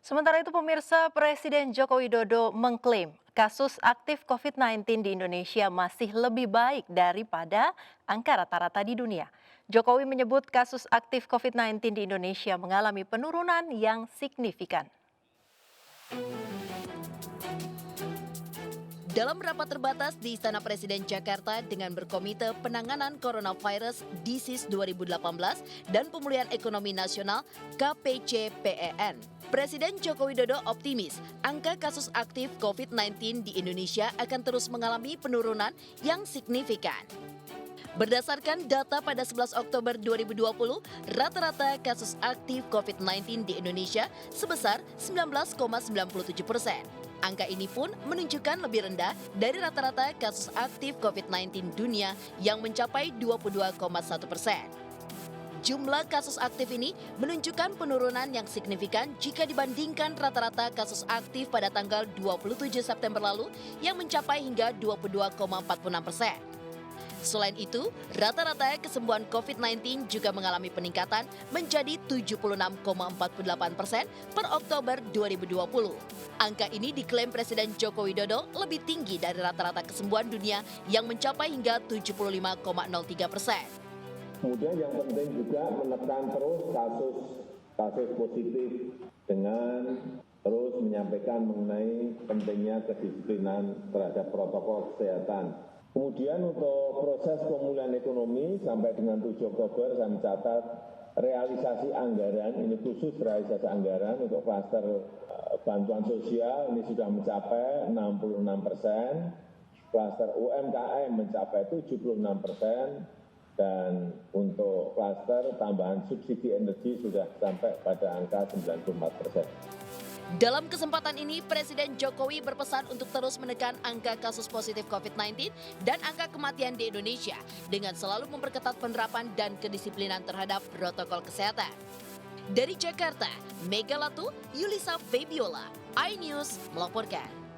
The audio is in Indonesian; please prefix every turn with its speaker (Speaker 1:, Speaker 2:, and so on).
Speaker 1: Sementara itu pemirsa, Presiden Joko Widodo mengklaim kasus aktif COVID-19 di Indonesia masih lebih baik daripada angka rata-rata di dunia. Jokowi menyebut kasus aktif COVID-19 di Indonesia mengalami penurunan yang signifikan.
Speaker 2: Dalam rapat terbatas di Istana Presiden Jakarta dengan berkomite penanganan coronavirus disease 2018 dan pemulihan ekonomi nasional KPCPEN, Presiden Joko Widodo optimis angka kasus aktif COVID-19 di Indonesia akan terus mengalami penurunan yang signifikan. Berdasarkan data pada 11 Oktober 2020, rata-rata kasus aktif COVID-19 di Indonesia sebesar 19,97%. Angka ini pun menunjukkan lebih rendah dari rata-rata kasus aktif COVID-19 dunia yang mencapai 22,1%. Jumlah kasus aktif ini menunjukkan penurunan yang signifikan jika dibandingkan rata-rata kasus aktif pada tanggal 27 September lalu yang mencapai hingga 22,46%. Selain itu, rata-rata kesembuhan COVID-19 juga mengalami peningkatan menjadi 76,48% per Oktober 2020. Angka ini diklaim Presiden Joko Widodo lebih tinggi dari rata-rata kesembuhan dunia yang mencapai hingga 75,03%.
Speaker 3: Kemudian yang penting juga menekan terus kasus positif dengan terus menyampaikan mengenai pentingnya kedisiplinan terhadap protokol kesehatan. Kemudian untuk proses pemulihan ekonomi sampai dengan 7 Oktober saya mencatat realisasi anggaran, ini khusus realisasi anggaran untuk klaster bantuan sosial ini sudah mencapai 66%, klaster UMKM mencapai 76%, dan untuk klaster tambahan subsidi energi sudah sampai pada angka 94%.
Speaker 2: Dalam kesempatan ini, Presiden Jokowi berpesan untuk terus menekan angka kasus positif COVID-19 dan angka kematian di Indonesia dengan selalu memperketat penerapan dan kedisiplinan terhadap protokol kesehatan. Dari Jakarta, Mega Latu, Yulisa Febiola, iNews melaporkan.